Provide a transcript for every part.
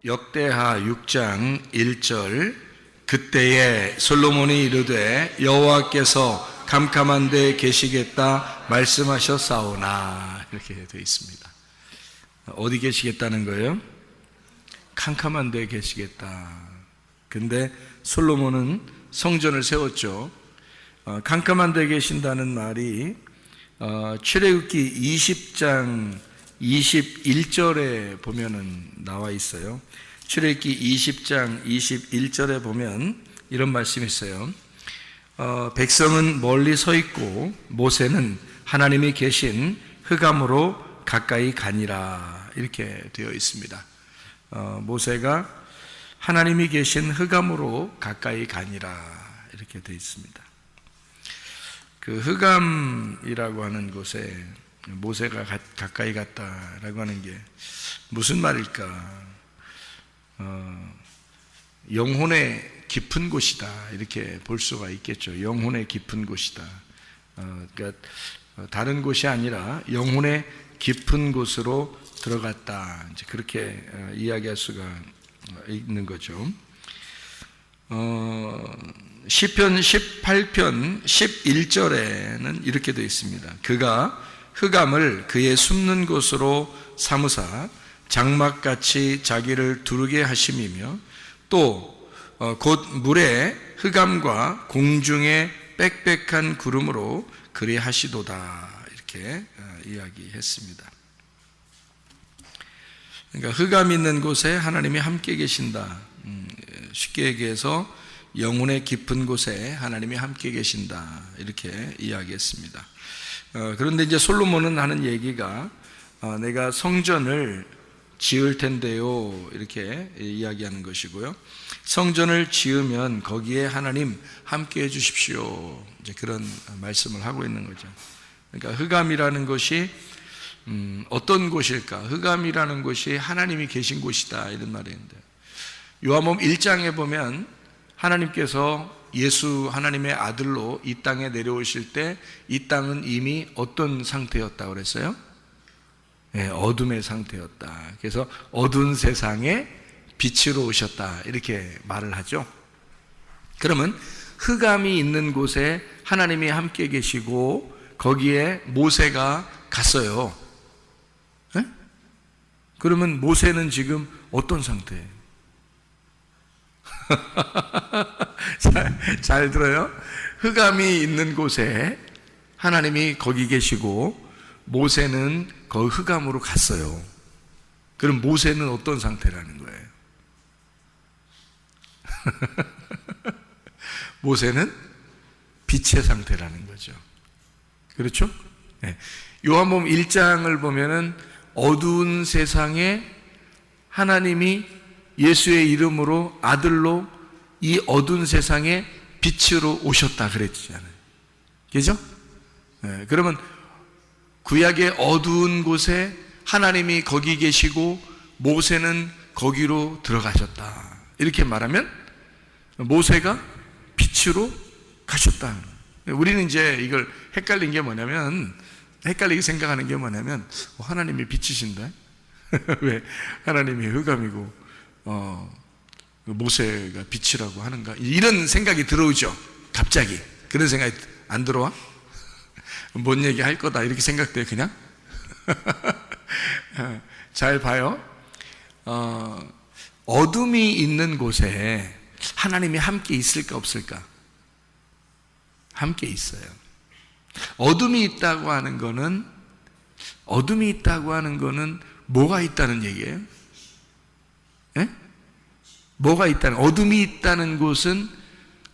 역대하 6장 1절 그때에 솔로몬이 이르되 여호와께서 캄캄한 데 계시겠다 말씀하셨사오나 이렇게 되어 있습니다. 어디 계시겠다는 거예요? 캄캄한 데 계시겠다. 근데 솔로몬은 성전을 세웠죠. 캄캄한 데 계신다는 말이 출애굽기 20장 21절에 보면은 나와 있어요. 출애굽기 20장 21절에 보면 이런 말씀이 있어요. 백성은 멀리 서 있고 모세는 하나님이 계신 흑암으로 가까이 가니라 이렇게 되어 있습니다. 모세가 하나님이 계신 흑암으로 가까이 가니라 이렇게 되어 있습니다. 그 흑암이라고 하는 곳에 모세가 가까이 갔다라고 하는 게 무슨 말일까? 영혼의 깊은 곳이다 이렇게 볼 수가 있겠죠. 영혼의 깊은 곳이다. 그러니까 다른 곳이 아니라 영혼의 깊은 곳으로 들어갔다. 이제 그렇게 이야기할 수가 있는 거죠. 시편 18편 11절에는 이렇게 되어 있습니다. 그가 흑암을 그의 숨는 곳으로 삼으사 장막같이 자기를 두르게 하심이며 또 곧 물의 흑암과 공중의 빽빽한 구름으로 그리하시도다 이렇게 이야기했습니다. 그러니까 흑암 있는 곳에 하나님이 함께 계신다. 쉽게 얘기해서 영혼의 깊은 곳에 하나님이 함께 계신다 이렇게 이야기했습니다. 그런데 이제 솔로몬은 하는 얘기가 내가 성전을 지을 텐데요 이렇게 이야기하는 것이고요. 성전을 지으면 거기에 하나님 함께 해 주십시오 이제 그런 말씀을 하고 있는 거죠. 그러니까 흑암이라는 것이 어떤 곳일까? 흑암이라는 곳이 하나님이 계신 곳이다 이런 말인데, 요한복음 1장에 보면 하나님께서 예수 하나님의 아들로 이 땅에 내려오실 때 이 땅은 이미 어떤 상태였다고 그랬어요? 네, 어둠의 상태였다. 그래서 어두운 세상에 빛으로 오셨다 이렇게 말을 하죠. 그러면 흑암이 있는 곳에 하나님이 함께 계시고 거기에 모세가 갔어요. 네? 그러면 모세는 지금 어떤 상태예요? 잘 들어요. 흑암이 있는 곳에 하나님이 거기 계시고 모세는 그 흑암으로 갔어요. 그럼 모세는 어떤 상태라는 거예요? 모세는 빛의 상태라는 거죠. 그렇죠? 네. 요한복음 1장을 보면은 어두운 세상에 하나님이 예수의 이름으로 아들로 이 어두운 세상에 빛으로 오셨다 그랬잖아요. 그죠? 네. 그러면 구약의 어두운 곳에 하나님이 거기 계시고 모세는 거기로 들어가셨다 이렇게 말하면 모세가 빛으로 가셨다. 우리는 이제 이걸 헷갈린 게 뭐냐면, 헷갈리게 생각하는 게 뭐냐면 하나님이 빛이신데 왜 하나님이 흑암이고 모세가 빛이라고 하는가, 이런 생각이 들어오죠. 갑자기 그런 생각이 안 들어와? 뭔 얘기 할 거다 이렇게 생각돼요 그냥? 잘 봐요. 어둠이 있는 곳에 하나님이 함께 있을까 없을까? 함께 있어요. 어둠이 있다고 하는 거는 뭐가 있다는 얘기예요? 예? 뭐가 있다는, 어둠이 있다는 곳은,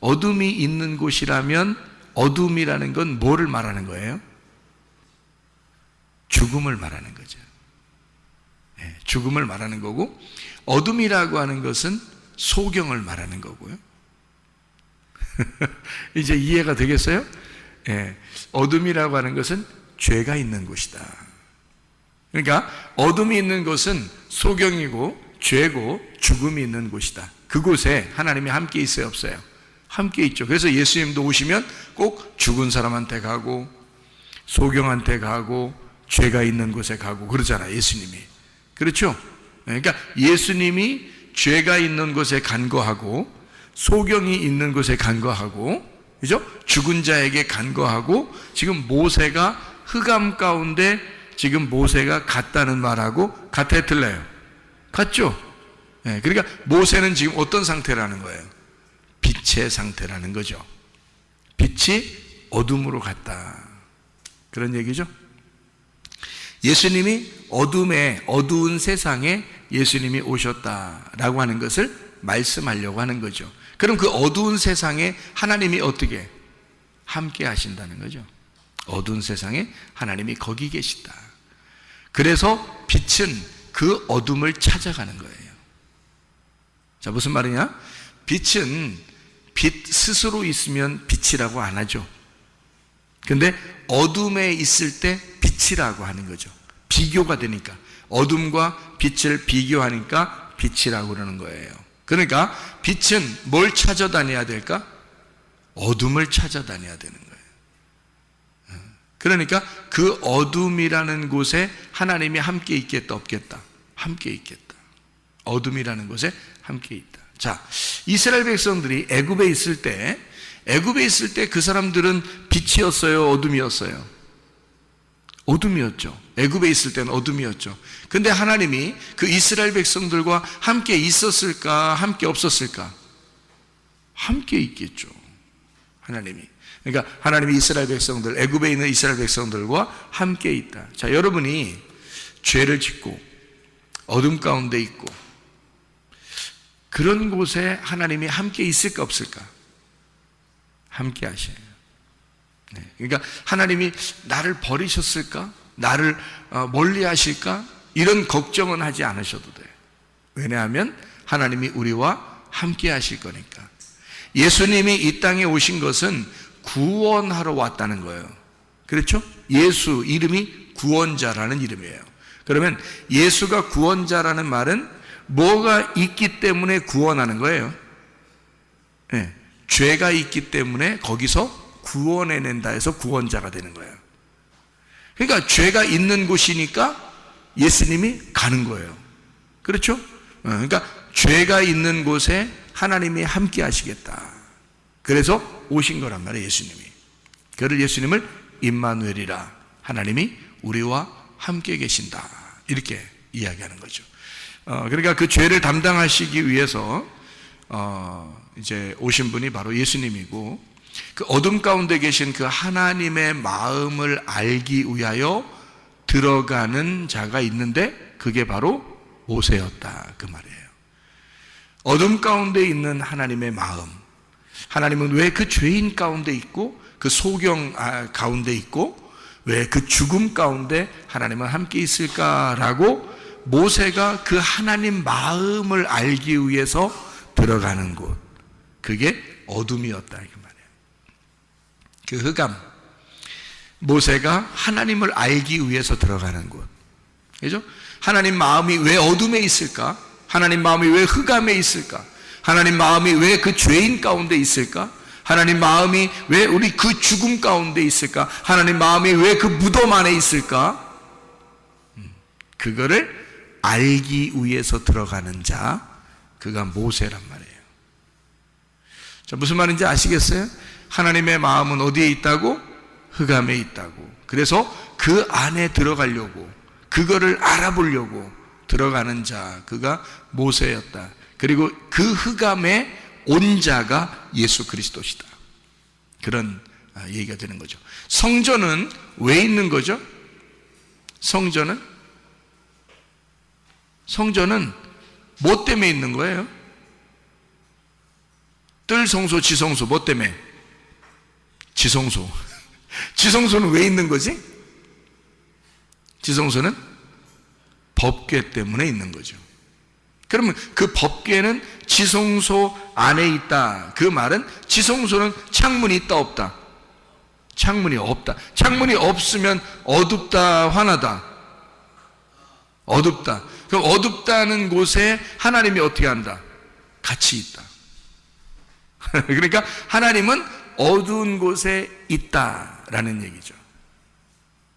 어둠이 있는 곳이라면 어둠이라는 건 뭐를 말하는 거예요? 죽음을 말하는 거죠. 예, 죽음을 말하는 거고, 어둠이라고 하는 것은 소경을 말하는 거고요. 이제 이해가 되겠어요? 예, 어둠이라고 하는 것은 죄가 있는 곳이다. 그러니까 어둠이 있는 곳은 소경이고 죄고 죽음이 있는 곳이다. 그곳에 하나님이 함께 있어요 없어요? 함께 있죠. 그래서 예수님도 오시면 꼭 죽은 사람한테 가고 소경한테 가고 죄가 있는 곳에 가고 그러잖아요 예수님이. 그렇죠? 그러니까 예수님이 죄가 있는 곳에 간거하고 소경이 있는 곳에 간거하고, 그죠? 죽은 자에게 간거하고, 지금 모세가 흑암 가운데 지금 모세가 갔다는 말하고 같아 틀려요? 같죠? 네, 그러니까 모세는 지금 어떤 상태라는 거예요? 빛의 상태라는 거죠. 빛이 어둠으로 갔다 그런 얘기죠. 예수님이 어두운 세상에 예수님이 오셨다라고 하는 것을 말씀하려고 하는 거죠. 그럼 그 어두운 세상에 하나님이 어떻게 함께 하신다는 거죠. 어두운 세상에 하나님이 거기 계시다. 그래서 빛은 그 어둠을 찾아가는 거예요. 자, 무슨 말이냐? 빛은 빛 스스로 있으면 빛이라고 안 하죠. 근데 어둠에 있을 때 빛이라고 하는 거죠. 비교가 되니까, 어둠과 빛을 비교하니까 빛이라고 그러는 거예요. 그러니까 빛은 뭘 찾아다녀야 될까? 어둠을 찾아다녀야 되는 거예요. 그러니까 그 어둠이라는 곳에 하나님이 함께 있겠다 없겠다? 함께 있겠다. 어둠이라는 곳에 함께 있다. 자, 이스라엘 백성들이 애굽에 있을 때 그 사람들은 빛이었어요 어둠이었어요? 어둠이었죠. 애굽에 있을 때는 어둠이었죠. 근데 하나님이 그 이스라엘 백성들과 함께 있었을까 함께 없었을까? 함께 있겠죠. 하나님이. 그러니까 하나님이 이스라엘 백성들, 애굽에 있는 이스라엘 백성들과 함께 있다. 자, 여러분이 죄를 짓고 어둠 가운데 있고 그런 곳에 하나님이 함께 있을까 없을까? 함께 하셔요. 네. 그러니까 하나님이 나를 버리셨을까? 나를 멀리 하실까? 이런 걱정은 하지 않으셔도 돼요. 왜냐하면 하나님이 우리와 함께 하실 거니까. 예수님이 이 땅에 오신 것은 구원하러 왔다는 거예요. 그렇죠? 예수 이름이 구원자라는 이름이에요. 그러면 예수가 구원자라는 말은 뭐가 있기 때문에 구원하는 거예요? 네. 죄가 있기 때문에 거기서 구원해낸다 해서 구원자가 되는 거예요. 그러니까 죄가 있는 곳이니까 예수님이 가는 거예요. 그렇죠? 그러니까 죄가 있는 곳에 하나님이 함께 하시겠다. 그래서 오신 거란 말이에요, 예수님이. 그를 예수님을 임마누엘이라, 하나님이 우리와 함께 계신다, 이렇게 이야기하는 거죠. 그러니까 그 죄를 담당하시기 위해서 이제 오신 분이 바로 예수님이고, 그 어둠 가운데 계신 그 하나님의 마음을 알기 위하여 들어가는 자가 있는데 그게 바로 모세였다, 그 말이에요. 어둠 가운데 있는 하나님의 마음, 하나님은 왜 그 죄인 가운데 있고 그 소경 가운데 있고 왜 그 죽음 가운데 하나님은 함께 있을까라고 모세가 그 하나님 마음을 알기 위해서 들어가는 곳, 그게 어둠이었다, 그 말이에요. 그 흑암, 모세가 하나님을 알기 위해서 들어가는 곳, 그죠? 하나님 마음이 왜 어둠에 있을까? 하나님 마음이 왜 흑암에 있을까? 하나님 마음이 왜 그 죄인 가운데 있을까? 하나님 마음이 왜 우리 그 죽음 가운데 있을까? 하나님 마음이 왜 그 무덤 안에 있을까? 그거를 알기 위해서 들어가는 자, 그가 모세란 말이에요. 자, 무슨 말인지 아시겠어요? 하나님의 마음은 어디에 있다고? 흑암에 있다고. 그래서 그 안에 들어가려고, 그거를 알아보려고 들어가는 자, 그가 모세였다. 그리고 그 흑암에 온 자가 예수 그리스도시다. 그런 얘기가 되는 거죠. 성전은 왜 있는 거죠? 성전은 뭐 때문에 있는 거예요? 뜰 성소, 지성소, 뭐 때문에? 지성소. 지성소는 왜 있는 거지? 지성소는 법궤 때문에 있는 거죠. 그러면 그 법궤는 지성소 안에 있다. 그 말은 지성소는 창문이 있다 없다? 창문이 없다. 창문이 없으면 어둡다 환하다? 어둡다. 그럼 어둡다는 곳에 하나님이 어떻게 한다? 같이 있다. 그러니까 하나님은 어두운 곳에 있다라는 얘기죠.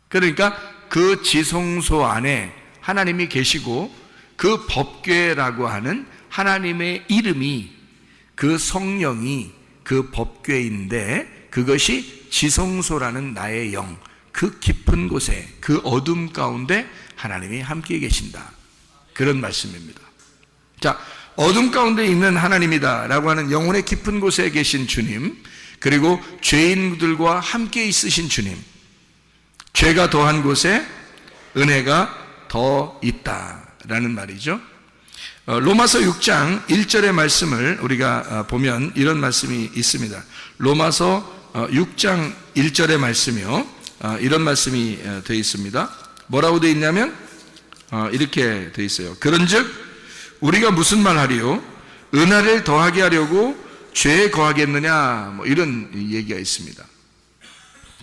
그러니까 그 지성소 안에 하나님이 계시고 그 법궤라고 하는 하나님의 이름이, 그 성령이 그 법궤인데 그것이 지성소라는 나의 영, 그 깊은 곳에, 그 어둠 가운데 하나님이 함께 계신다, 그런 말씀입니다. 자, 어둠 가운데 있는 하나님이다 라고 하는 영혼의 깊은 곳에 계신 주님, 그리고 죄인들과 함께 있으신 주님, 죄가 더한 곳에 은혜가 더 있다라는 말이죠. 로마서 6장 1절의 말씀을 우리가 보면 이런 말씀이 있습니다. 로마서 6장 1절의 말씀이요, 이런 말씀이 되어 있습니다. 뭐라고 되어 있냐면 이렇게 되어 있어요. 그런즉 우리가 무슨 말 하리요? 은혜를 더하게 하려고 죄에 거하겠느냐? 뭐 이런 얘기가 있습니다.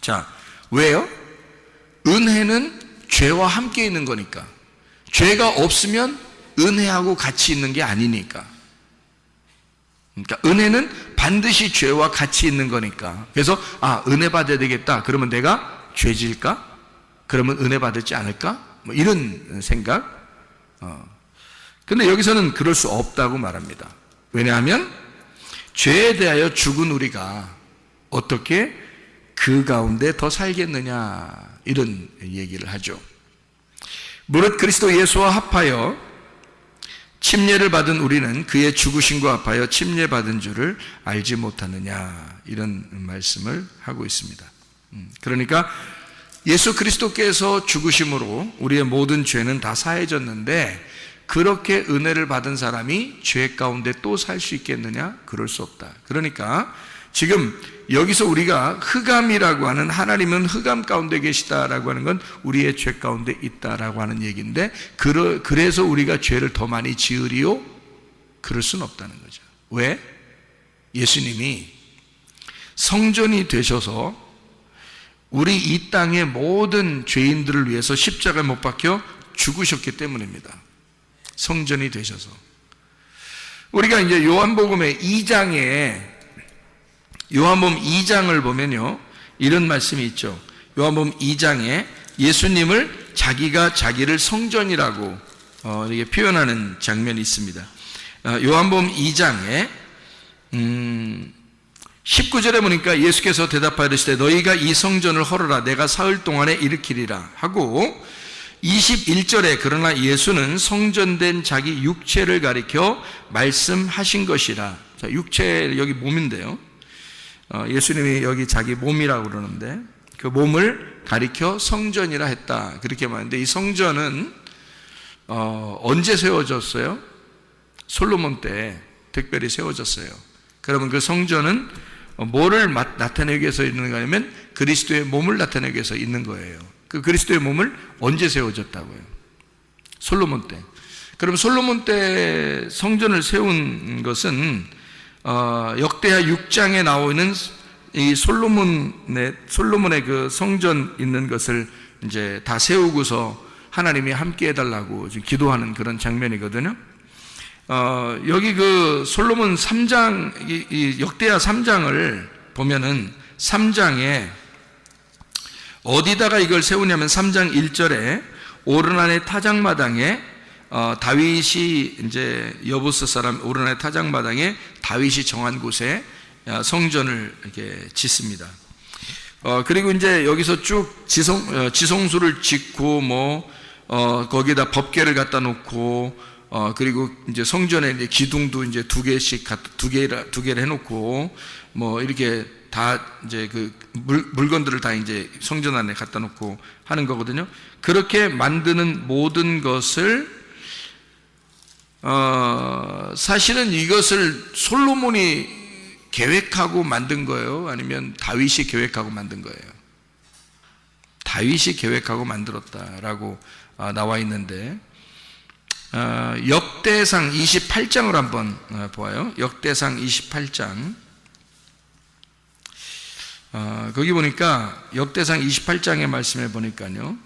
자, 왜요? 은혜는 죄와 함께 있는 거니까. 죄가 없으면 은혜하고 같이 있는 게 아니니까. 그러니까 은혜는 반드시 죄와 같이 있는 거니까. 그래서 은혜 받아야 되겠다. 그러면 내가 죄질까? 그러면 은혜 받지 않을까? 뭐 이런 생각. 근데 여기서는 그럴 수 없다고 말합니다. 왜냐하면 죄에 대하여 죽은 우리가 어떻게 그 가운데 더 살겠느냐, 이런 얘기를 하죠. 무릇 그리스도 예수와 합하여 침례를 받은 우리는 그의 죽으심과 합하여 침례받은 줄을 알지 못하느냐, 이런 말씀을 하고 있습니다. 그러니까 예수 그리스도께서 죽으심으로 우리의 모든 죄는 다 사해졌는데, 그렇게 은혜를 받은 사람이 죄 가운데 또 살 수 있겠느냐? 그럴 수 없다. 그러니까 지금 여기서 우리가 흑암이라고 하는, 하나님은 흑암 가운데 계시다라고 하는 건 우리의 죄 가운데 있다라고 하는 얘기인데, 그래서 우리가 죄를 더 많이 지으리요? 그럴 수는 없다는 거죠. 왜? 예수님이 성전이 되셔서 우리 이 땅의 모든 죄인들을 위해서 십자가에 못 박혀 죽으셨기 때문입니다. 성전이 되셔서. 우리가 이제 요한복음의 2장에, 요한복음 2장을 보면요, 이런 말씀이 있죠. 요한복음 2장에 예수님을 자기가 자기를 성전이라고 이렇게 표현하는 장면이 있습니다. 요한복음 2장에 19절에 보니까 예수께서 대답하여 이르시되 너희가 이 성전을 헐어라, 내가 사흘 동안에 일으키리라 하고, 21절에 그러나 예수는 성전된 자기 육체를 가리켜 말씀하신 것이라. 자, 육체, 여기 몸인데요, 예수님이 여기 자기 몸이라고 그러는데 그 몸을 가리켜 성전이라 했다, 그렇게 말하는데, 이 성전은 언제 세워졌어요? 솔로몬 때 특별히 세워졌어요. 그러면 그 성전은 뭐를 나타내기 위해서 있는가 하면 그리스도의 몸을 나타내기 위해서 있는 거예요. 그 그리스도의 몸을 언제 세워졌다고요? 솔로몬 때. 그럼 솔로몬 때 성전을 세운 것은 역대하 6장에 나오는 이 솔로몬의 그 성전 있는 것을 이제 다 세우고서 하나님이 함께 해달라고 기도하는 그런 장면이거든요. 여기 그 솔로몬 3장, 이 역대하 3장을 보면은 3장에 어디다가 이걸 세우냐면 3장 1절에 오르난의 타작마당에 다윗이 이제 여부스 사람 오르난의 타작마당에 다윗이 정한 곳에 성전을 이렇게 짓습니다. 그리고 이제 여기서 쭉 지성소를 짓고 거기에다 법궤를 갖다 놓고 그리고 이제 성전에 이제 기둥도 이제 두 개를 해놓고 이렇게 다 이제 그 물건들을 다 이제 성전 안에 갖다 놓고 하는 거거든요. 그렇게 만드는 모든 것을 사실은 이것을 솔로몬이 계획하고 만든 거예요? 아니면 다윗이 계획하고 만든 거예요? 다윗이 계획하고 만들었다라고 나와 있는데, 역대상 28장을 한번 보아요. 역대상 28장. 거기 보니까 역대상 28장의 말씀에 보니까요,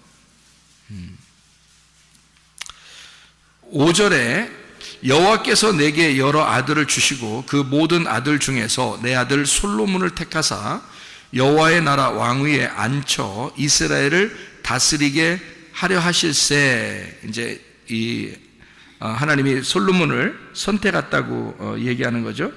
5절에 여호와께서 내게 여러 아들을 주시고 그 모든 아들 중에서 내 아들 솔로몬을 택하사 여호와의 나라 왕위에 앉혀 이스라엘을 다스리게 하려 하실세. 이제 이 하나님이 솔로몬을 선택했다고 얘기하는 거죠.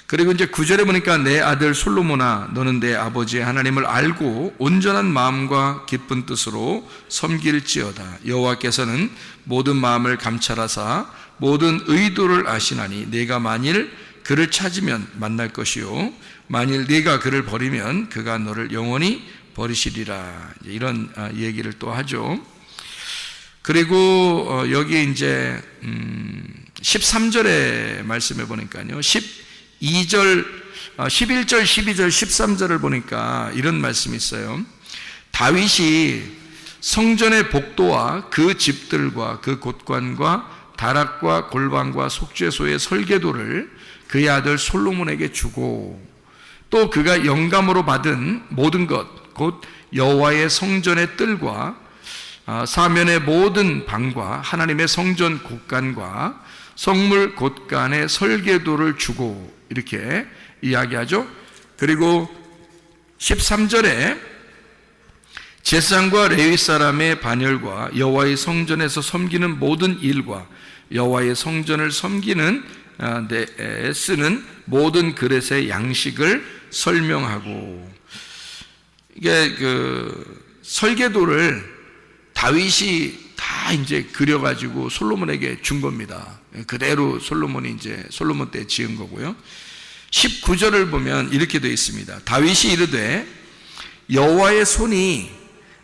그리고 이제 9절에 보니까 내 아들 솔로몬아, 너는 내 아버지의 하나님을 알고 온전한 마음과 기쁜 뜻으로 섬길지어다. 여호와께서는 모든 마음을 감찰하사 모든 의도를 아시나니 네가 만일 그를 찾으면 만날 것이요 만일 네가 그를 버리면 그가 너를 영원히 버리시리라. 이런 얘기를 또 하죠. 그리고 여기 이제 13절의 말씀에 보니까요, 11절, 12절, 13절을 보니까 이런 말씀이 있어요. 다윗이 성전의 복도와 그 집들과 그 곳관과 다락과 골방과 속죄소의 설계도를 그의 아들 솔로몬에게 주고, 또 그가 영감으로 받은 모든 것, 곧 여호와의 성전의 뜰과 사면의 모든 방과 하나님의 성전 곳간과 성물 곳간의 설계도를 주고, 이렇게 이야기하죠. 그리고 13절에 제사장과 레위 사람의 반열과 여호와의 성전에서 섬기는 모든 일과 여호와의 성전을 섬기는 데 쓰는 모든 그릇의 양식을 설명하고, 이게 그 설계도를 다윗이 다 이제 그려가지고 솔로몬에게 준 겁니다. 그대로 솔로몬이 이제 솔로몬 때 지은 거고요. 19절을 보면 이렇게 되어 있습니다. 다윗이 이르되 여호와의 손이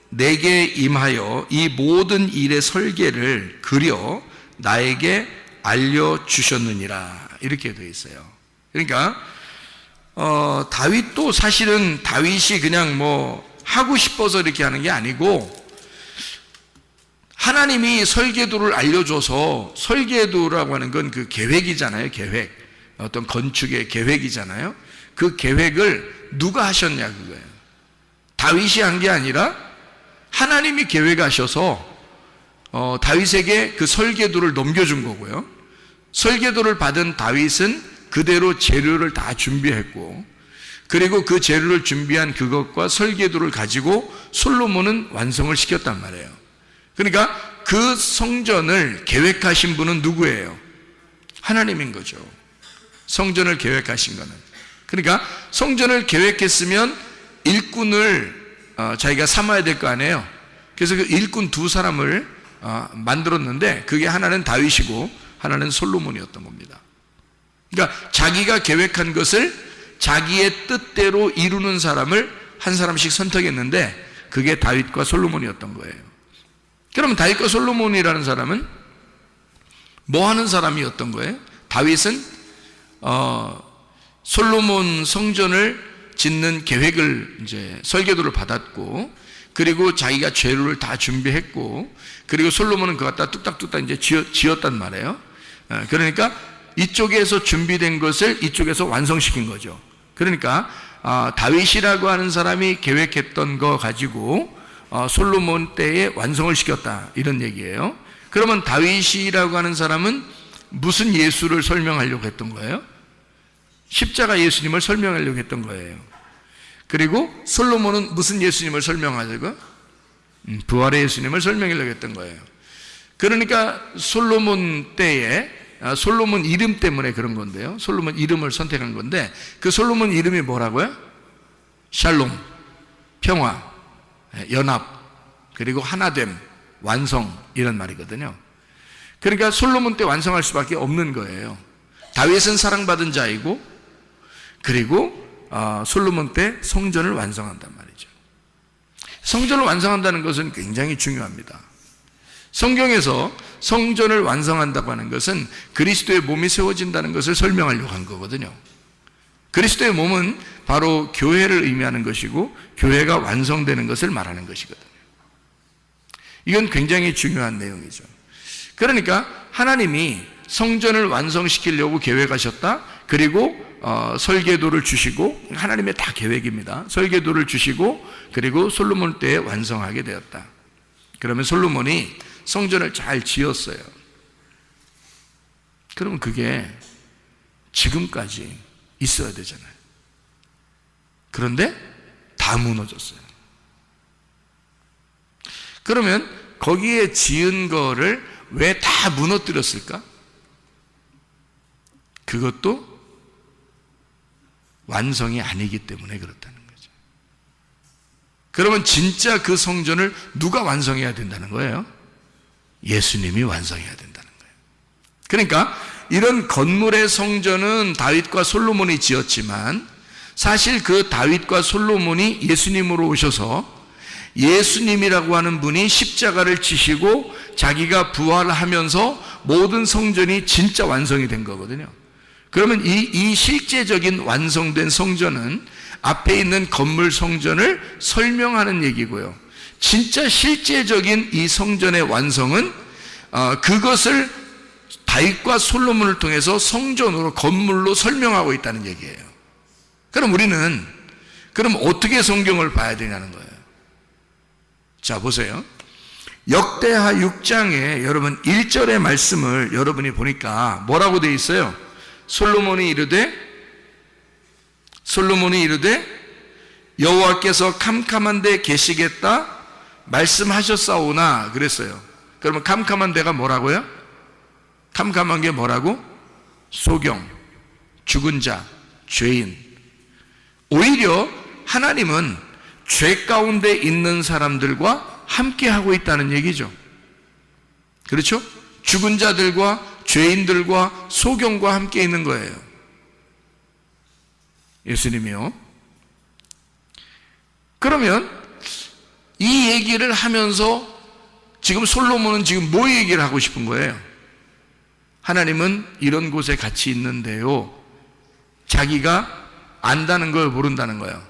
내게 임하여 이 모든 일의 설계를 그려 나에게 알려주셨느니라, 이렇게 되어 있어요. 그러니까 다윗도 사실은 다윗이 그냥 뭐 하고 싶어서 이렇게 하는 게 아니고 하나님이 설계도를 알려줘서, 설계도라고 하는 건 그 계획이잖아요. 계획, 어떤 건축의 계획이잖아요. 그 계획을 누가 하셨냐, 그거예요. 다윗이 한 게 아니라 하나님이 계획하셔서 다윗에게 그 설계도를 넘겨준 거고요. 설계도를 받은 다윗은 그대로 재료를 다 준비했고, 그리고 그 재료를 준비한 그것과 설계도를 가지고 솔로몬은 완성을 시켰단 말이에요. 그러니까 그 성전을 계획하신 분은 누구예요? 하나님인 거죠. 성전을 계획하신 거는. 그러니까 성전을 계획했으면 일꾼을 자기가 삼아야 될 거 아니에요. 그래서 그 일꾼 두 사람을 만들었는데, 그게 하나는 다윗이고 하나는 솔로몬이었던 겁니다. 그러니까 자기가 계획한 것을 자기의 뜻대로 이루는 사람을 한 사람씩 선택했는데, 그게 다윗과 솔로몬이었던 거예요. 그러면 다윗과 솔로몬이라는 사람은 뭐 하는 사람이었던 거예요? 다윗은 솔로몬 성전을 짓는 계획을, 이제 설계도를 받았고, 그리고 자기가 재료를 다 준비했고, 그리고 솔로몬은 그거 갖다 뚝딱뚝딱 이제 지었단 말이에요. 그러니까 이쪽에서 준비된 것을 이쪽에서 완성시킨 거죠. 그러니까 다윗이라고 하는 사람이 계획했던 거 가지고 솔로몬 때에 완성을 시켰다, 이런 얘기예요. 그러면 다윗이라고 하는 사람은 무슨 예수를 설명하려고 했던 거예요? 십자가 예수님을 설명하려고 했던 거예요. 그리고 솔로몬은 무슨 예수님을 설명하려고? 부활의 예수님을 설명하려고 했던 거예요. 그러니까 솔로몬 때에 솔로몬 이름 때문에 그런 건데요. 솔로몬 이름을 선택한 건데, 그 솔로몬 이름이 뭐라고요? 샬롬, 평화, 연합, 그리고 하나됨, 완성, 이런 말이거든요. 그러니까 솔로몬 때 완성할 수밖에 없는 거예요. 다윗은 사랑받은 자이고, 그리고 솔로몬 때 성전을 완성한단 말이죠. 성전을 완성한다는 것은 굉장히 중요합니다. 성경에서 성전을 완성한다고 하는 것은 그리스도의 몸이 세워진다는 것을 설명하려고 한 거거든요. 그리스도의 몸은 바로 교회를 의미하는 것이고, 교회가 완성되는 것을 말하는 것이거든요. 이건 굉장히 중요한 내용이죠. 그러니까 하나님이 성전을 완성시키려고 계획하셨다. 그리고 설계도를 주시고, 하나님의 다 계획입니다. 설계도를 주시고, 그리고 솔로몬 때에 완성하게 되었다. 그러면 솔로몬이 성전을 잘 지었어요. 그러면 그게 지금까지 있어야 되잖아요. 그런데 다 무너졌어요. 그러면 거기에 지은 거를 왜 다 무너뜨렸을까? 그것도 완성이 아니기 때문에 그렇다는 거죠. 그러면 진짜 그 성전을 누가 완성해야 된다는 거예요? 예수님이 완성해야 된다는 거예요. 그러니까 이런 건물의 성전은 다윗과 솔로몬이 지었지만, 사실 그 다윗과 솔로몬이 예수님으로 오셔서 예수님이라고 하는 분이 십자가를 지시고 자기가 부활하면서 모든 성전이 진짜 완성이 된 거거든요. 그러면 이 실제적인 완성된 성전은 앞에 있는 건물 성전을 설명하는 얘기고요. 진짜 실제적인 이 성전의 완성은 그것을 다윗과 솔로몬을 통해서 성전으로, 건물로 설명하고 있다는 얘기예요. 그럼 우리는 그럼 어떻게 성경을 봐야 되냐는 거예요. 자, 보세요. 역대하 6장에 여러분 1절의 말씀을 여러분이 보니까 뭐라고 되어 있어요? 솔로몬이 이르되 여호와께서 캄캄한 데 계시겠다 말씀하셨사오나 그랬어요. 그러면 캄캄한 데가 뭐라고요? 캄캄한 게 뭐라고? 소경, 죽은 자, 죄인. 오히려 하나님은 죄 가운데 있는 사람들과 함께 하고 있다는 얘기죠. 그렇죠? 죽은 자들과 죄인들과 소경과 함께 있는 거예요. 예수님이요. 그러면 이 얘기를 하면서 지금 솔로몬은 지금 뭐 얘기를 하고 싶은 거예요? 하나님은 이런 곳에 같이 있는데요, 자기가 안다는 걸 모른다는 거예요.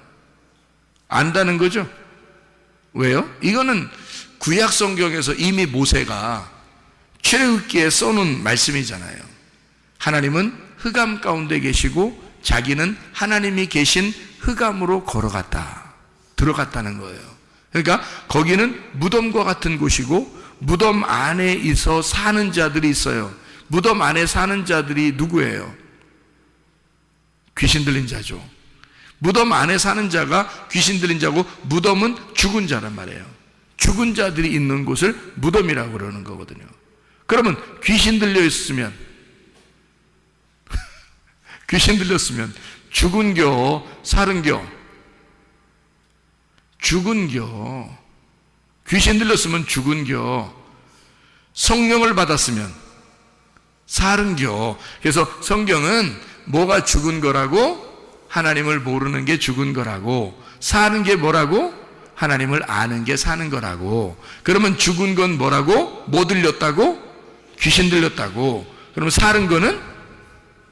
안다는 거죠. 왜요? 이거는 구약 성경에서 이미 모세가 출애굽기에 써놓은 말씀이잖아요. 하나님은 흑암 가운데 계시고 자기는 하나님이 계신 흑암으로 들어갔다는 거예요. 그러니까 거기는 무덤과 같은 곳이고 무덤 안에 있어 사는 자들이 있어요. 무덤 안에 사는 자들이 누구예요? 귀신 들린 자죠. 무덤 안에 사는 자가 귀신 들린 자고, 무덤은 죽은 자란 말이에요. 죽은 자들이 있는 곳을 무덤이라고 그러는 거거든요. 그러면 귀신 들려 있으면 귀신 들렸으면 죽은겨 살은겨? 죽은겨. 귀신 들렸으면 죽은겨. 성령을 받았으면 살은겨. 그래서 성경은 뭐가 죽은 거라고? 하나님을 모르는 게 죽은 거라고. 사는 게 뭐라고? 하나님을 아는 게 사는 거라고. 그러면 죽은 건 뭐라고? 뭐 들렸다고? 귀신 들렸다고. 그러면 살은 거는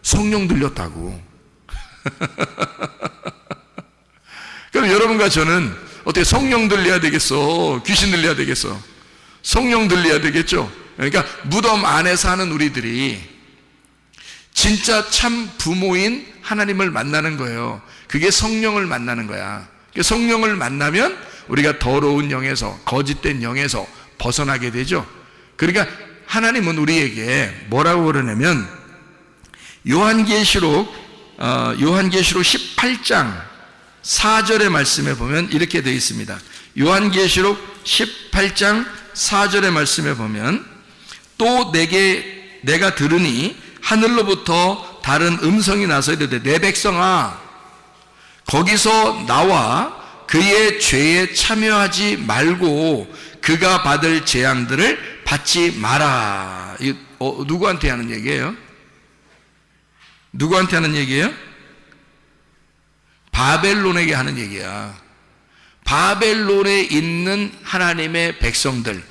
성령 들렸다고. 그럼 여러분과 저는 어떻게 성령 들려야 되겠어? 귀신 들려야 되겠어? 성령 들려야 되겠죠? 그러니까 무덤 안에 사는 우리들이 진짜 참 부모인 하나님을 만나는 거예요. 그게 성령을 만나는 거야. 성령을 만나면 우리가 더러운 영에서, 거짓된 영에서 벗어나게 되죠. 그러니까 하나님은 우리에게 뭐라고 그러냐면, 요한계시록 18장 4절의 말씀에 보면 이렇게 되어 있습니다. 요한계시록 18장 4절의 말씀에 보면, 또 내가 들으니 하늘로부터 다른 음성이 나서 이르되, 내 백성아, 거기서 나와 그의 죄에 참여하지 말고 그가 받을 재앙들을 받지 마라. 누구한테 하는 얘기예요? 누구한테 하는 얘기예요? 바벨론에게 하는 얘기야. 바벨론에 있는 하나님의 백성들,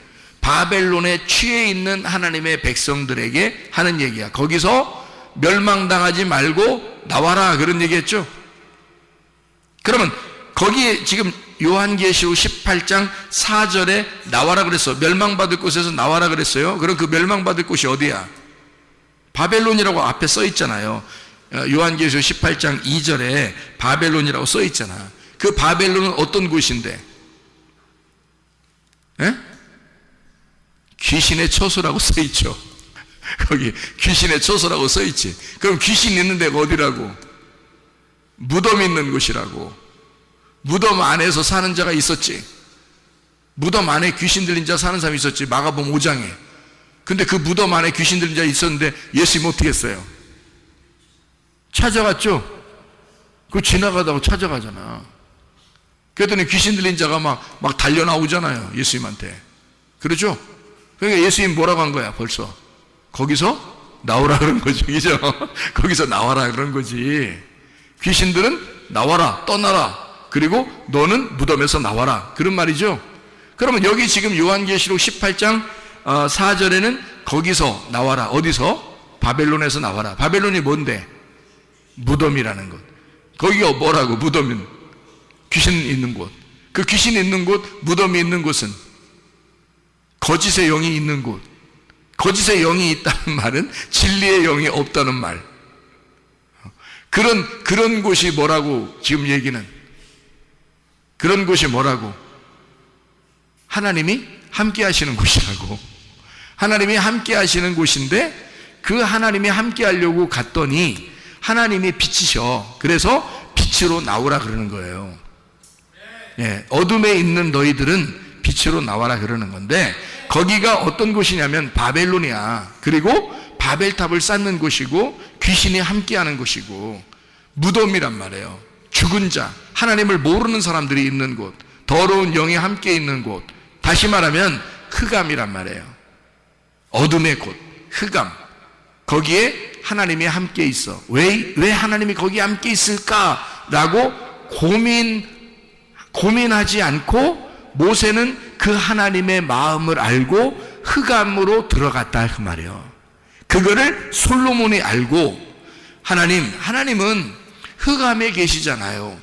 바벨론에 취해 있는 하나님의 백성들에게 하는 얘기야. 거기서 멸망당하지 말고 나와라, 그런 얘기했죠. 그러면 거기에 지금 요한계시록 18장 4절에 나와라 그랬어. 멸망받을 곳에서 나와라 그랬어요. 그럼 그 멸망받을 곳이 어디야? 바벨론이라고 앞에 써 있잖아요. 요한계시록 18장 2절에 바벨론이라고 써 있잖아. 그 바벨론은 어떤 곳인데? 에? 귀신의 처소라고 써 있죠. 거기 귀신의 처소라고 써 있지. 그럼 귀신 있는 데가 어디라고? 무덤 있는 곳이라고. 무덤 안에서 사는 자가 있었지. 무덤 안에 귀신 들린 자 사는 사람이 있었지. 마가복음 5장에. 근데 그 무덤 안에 귀신 들린 자 있었는데 예수님 어떻게 했어요? 찾아갔죠. 그거 지나가다가 찾아가잖아. 그랬더니 귀신 들린 자가 막 달려 나오잖아요, 예수님한테. 그렇죠? 그러니까 예수님 뭐라고 한 거야, 벌써? 거기서 나오라 그런 거죠, 그죠? 거기서 나와라 그런 거지. 귀신들은 나와라, 떠나라. 그리고 너는 무덤에서 나와라, 그런 말이죠. 그러면 여기 지금 요한계시록 18장 4절에는 거기서 나와라. 어디서? 바벨론에서 나와라. 바벨론이 뭔데? 무덤이라는 것. 거기가 뭐라고? 무덤은 귀신 있는 곳. 그 귀신 있는 곳, 무덤이 있는 곳은 거짓의 영이 있는 곳. 거짓의 영이 있다는 말은 진리의 영이 없다는 말. 그런 곳이 뭐라고 지금 얘기는? 그런 곳이 뭐라고? 하나님이 함께 하시는 곳이라고. 하나님이 함께 하시는 곳인데, 그 하나님이 함께 하려고 갔더니 하나님이 빛이셔. 그래서 빛으로 나오라 그러는 거예요. 예, 어둠에 있는 너희들은 빛으로 나와라 그러는 건데, 거기가 어떤 곳이냐면 바벨론이야. 그리고 바벨탑을 쌓는 곳이고 귀신이 함께하는 곳이고 무덤이란 말이에요. 죽은 자, 하나님을 모르는 사람들이 있는 곳, 더러운 영이 함께 있는 곳, 다시 말하면 흑암이란 말이에요. 어둠의 곳, 흑암, 거기에 하나님이 함께 있어. 왜 하나님이 거기에 함께 있을까라고 고민하지 않고 모세는 그 하나님의 마음을 알고 흑암으로 들어갔다 그 말이에요. 그거를 솔로몬이 알고 하나님은 흑암에 계시잖아요.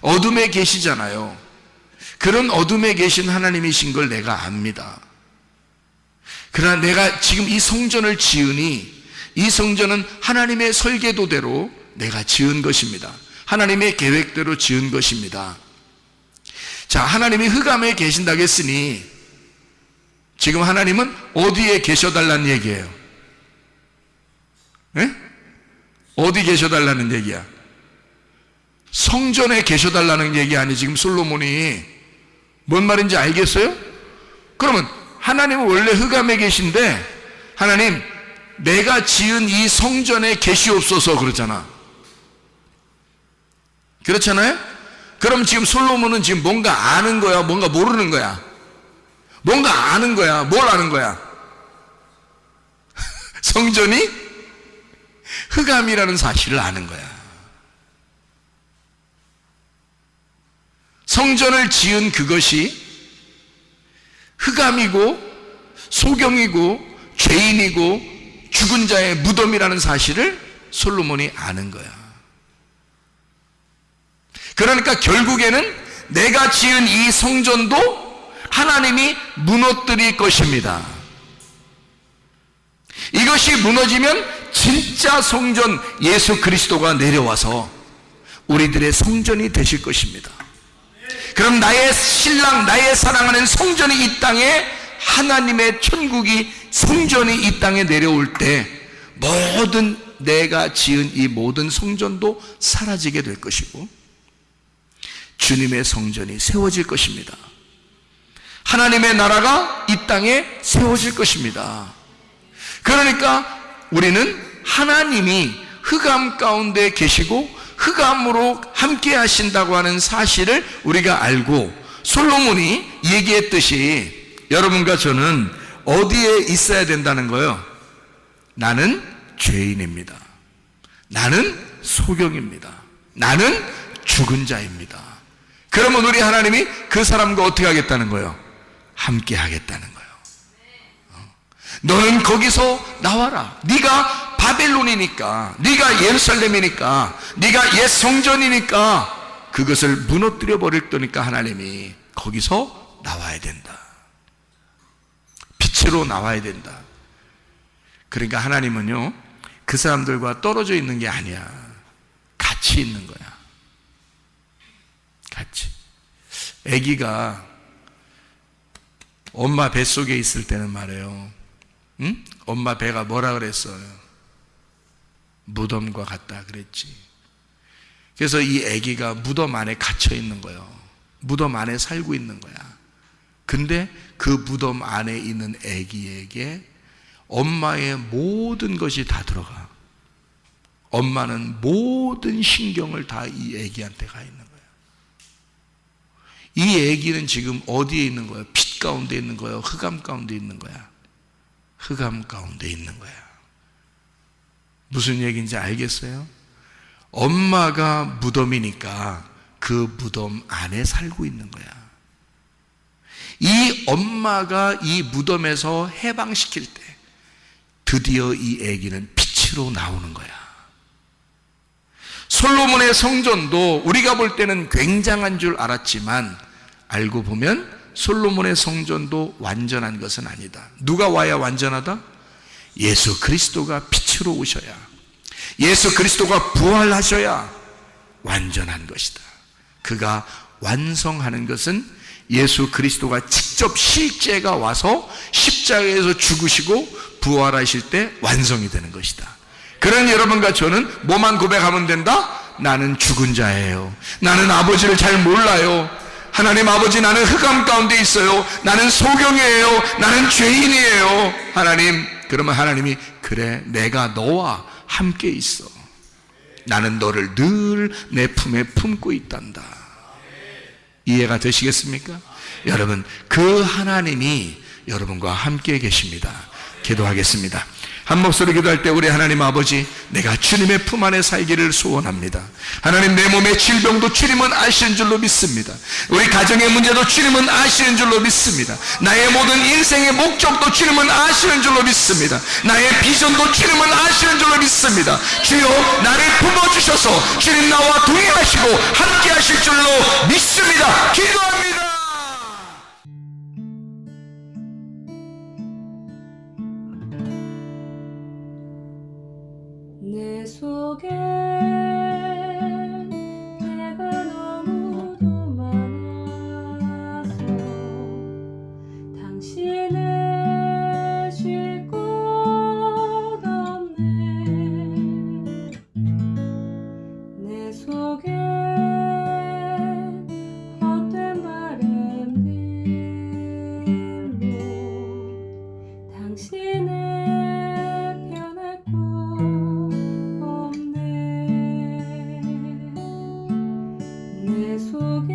어둠에 계시잖아요. 그런 어둠에 계신 하나님이신 걸 내가 압니다. 그러나 내가 지금 이 성전을 지으니 이 성전은 하나님의 설계도대로 내가 지은 것입니다. 하나님의 계획대로 지은 것입니다. 자, 하나님이 흑암에 계신다고 했으니 지금 하나님은 어디에 계셔달라는 얘기예요? 네? 어디 계셔달라는 얘기야? 성전에 계셔달라는 얘기 아니 지금 솔로몬이 뭔 말인지 알겠어요? 그러면 하나님은 원래 흑암에 계신데 하나님 내가 지은 이 성전에 계시옵소서 그러잖아. 그렇잖아요? 그럼 지금 솔로몬은 지금 뭔가 아는 거야? 뭔가 모르는 거야? 뭔가 아는 거야? 뭘 아는 거야? 성전이 흑암이라는 사실을 아는 거야. 성전을 지은 그것이 흑암이고 소경이고 죄인이고 죽은 자의 무덤이라는 사실을 솔로몬이 아는 거야. 그러니까 결국에는 내가 지은 이 성전도 하나님이 무너뜨릴 것입니다. 이것이 무너지면 진짜 성전 예수 그리스도가 내려와서 우리들의 성전이 되실 것입니다. 그럼 나의 신랑, 나의 사랑하는 성전이 이 땅에, 하나님의 천국이 성전이 이 땅에 내려올 때 모든 내가 지은 이 모든 성전도 사라지게 될 것이고 주님의 성전이 세워질 것입니다. 하나님의 나라가 이 땅에 세워질 것입니다. 그러니까 우리는 하나님이 흑암 가운데 계시고 흑암으로 함께 하신다고 하는 사실을 우리가 알고 솔로몬이 얘기했듯이 여러분과 저는 어디에 있어야 된다는 거예요? 나는 죄인입니다. 나는 소경입니다. 나는 죽은 자입니다. 그러면 우리 하나님이 그 사람과 어떻게 하겠다는 거예요? 함께 하겠다는 거예요. 너는 거기서 나와라. 네가 바벨론이니까, 네가 예루살렘이니까, 네가 옛 성전이니까 그것을 무너뜨려 버릴 거니까 하나님이 거기서 나와야 된다. 빛으로 나와야 된다. 그러니까 하나님은요, 그 사람들과 떨어져 있는 게 아니야. 같이 있는 거야. 같이. 아기가 엄마 뱃속에 있을 때는 말이에요. 응? 엄마 배가 뭐라 그랬어요? 무덤과 같다 그랬지. 그래서 이 아기가 무덤 안에 갇혀 있는 거예요. 무덤 안에 살고 있는 거야. 근데 그 무덤 안에 있는 아기에게 엄마의 모든 것이 다 들어가. 엄마는 모든 신경을 다 이 아기한테 가 있는 거야. 이 아기는 지금 어디에 있는 거야? 빛 가운데 있는 거야? 흑암 가운데 있는 거야? 흑암 가운데 있는 거야. 무슨 얘기인지 알겠어요? 엄마가 무덤이니까 그 무덤 안에 살고 있는 거야. 이 엄마가 이 무덤에서 해방시킬 때 드디어 이 아기는 빛으로 나오는 거야. 솔로몬의 성전도 우리가 볼 때는 굉장한 줄 알았지만 알고 보면 솔로몬의 성전도 완전한 것은 아니다. 누가 와야 완전하다? 예수 그리스도가 빛으로 오셔야, 예수 그리스도가 부활하셔야 완전한 것이다. 그가 완성하는 것은 예수 그리스도가 직접 실제가 와서 십자가에서 죽으시고 부활하실 때 완성이 되는 것이다. 그런 여러분과 저는 뭐만 고백하면 된다? 나는 죽은 자예요. 나는 아버지를 잘 몰라요. 하나님 아버지, 나는 흑암 가운데 있어요. 나는 소경이에요. 나는 죄인이에요. 하나님, 그러면 하나님이 그래, 내가 너와 함께 있어. 나는 너를 늘 내 품에 품고 있단다. 이해가 되시겠습니까? 여러분, 그 하나님이 여러분과 함께 계십니다. 기도하겠습니다. 한 목소리 기도할 때 우리 하나님 아버지, 내가 주님의 품 안에 살기를 소원합니다. 하나님, 내 몸의 질병도 주님은 아시는 줄로 믿습니다. 우리 가정의 문제도 주님은 아시는 줄로 믿습니다. 나의 모든 인생의 목적도 주님은 아시는 줄로 믿습니다. 나의 비전도 주님은 아시는 줄로 믿습니다. 주여, 나를 품어주셔서 주님 나와 동행하시고 함께 하실 줄로 믿습니다. 기도합니다. 내 속에 내가 너무도 많아서 당신을 쉴 곳 없네. 내 속에 헛된 바램들로 당신을 편할 곳 내 속에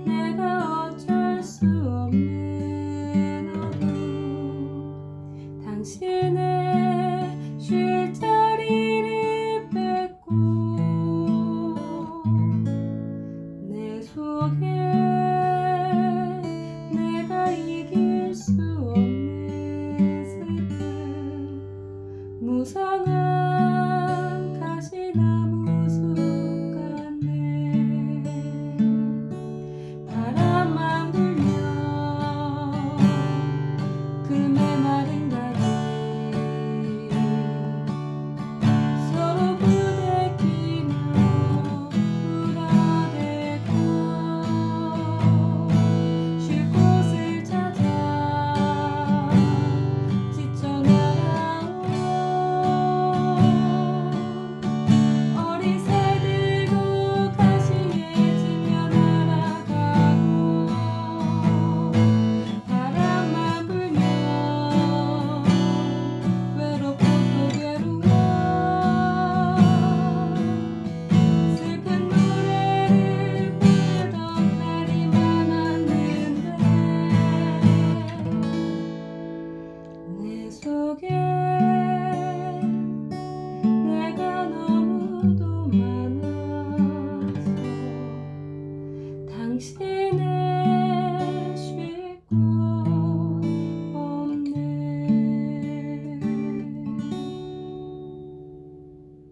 내가 어쩔 수 없는 어둠, 당신의 쉴 자리를 뺏고 내 속에 내가 이길 수 없는 슬픔, 무성한 가시나